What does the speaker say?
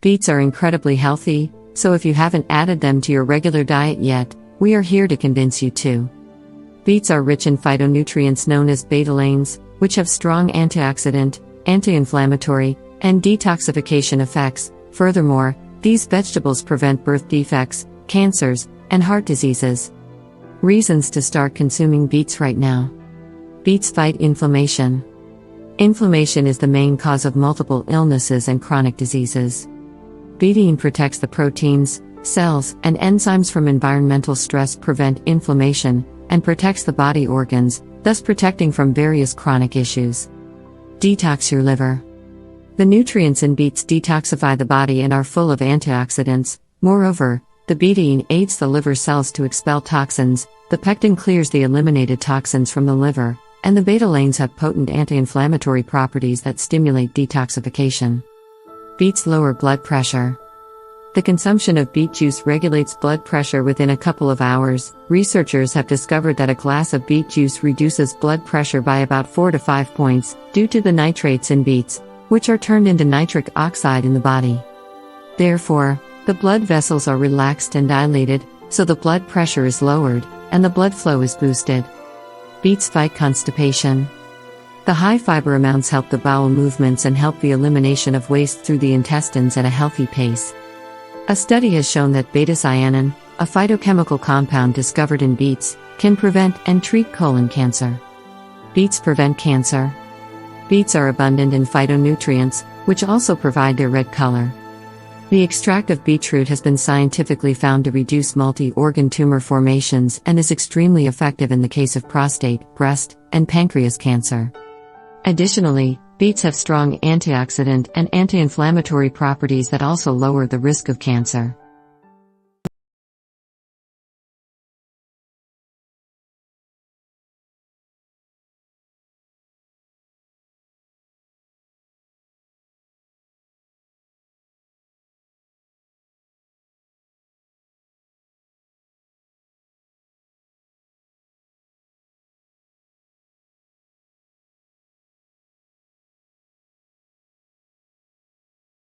Beets are incredibly healthy, so if you haven't added them to your regular diet yet, we are here to convince you to. Beets are rich in phytonutrients known as betalains, which have strong antioxidant, anti-inflammatory, and detoxification effects. Furthermore, these vegetables prevent birth defects, cancers, and heart diseases. Reasons to start consuming beets right now. Beets fight inflammation. Inflammation is the main cause of multiple illnesses and chronic diseases. Betaine protects the proteins, cells, and enzymes from environmental stress, prevent inflammation, and protects the body organs, thus protecting from various chronic issues. Detox your liver. The nutrients in beets detoxify the body and are full of antioxidants. Moreover, the betaine aids the liver cells to expel toxins, the pectin clears the eliminated toxins from the liver, and the betalains have potent anti-inflammatory properties that stimulate detoxification. Beets lower blood pressure. The consumption of beet juice regulates blood pressure within a couple of hours. Researchers have discovered that a glass of beet juice reduces blood pressure by about 4 to 5 points, due to the nitrates in beets, which are turned into nitric oxide in the body. Therefore, the blood vessels are relaxed and dilated, so the blood pressure is lowered, and the blood flow is boosted. Beets fight constipation. The high fiber amounts help the bowel movements and help the elimination of waste through the intestines at a healthy pace. A study has shown that beta-cyanin, a phytochemical compound discovered in beets, can prevent and treat colon cancer. Beets prevent cancer. Beets are abundant in phytonutrients, which also provide their red color. The extract of beetroot has been scientifically found to reduce multi-organ tumor formations and is extremely effective in the case of prostate, breast, and pancreas cancer. Additionally, beets have strong antioxidant and anti-inflammatory properties that also lower the risk of cancer.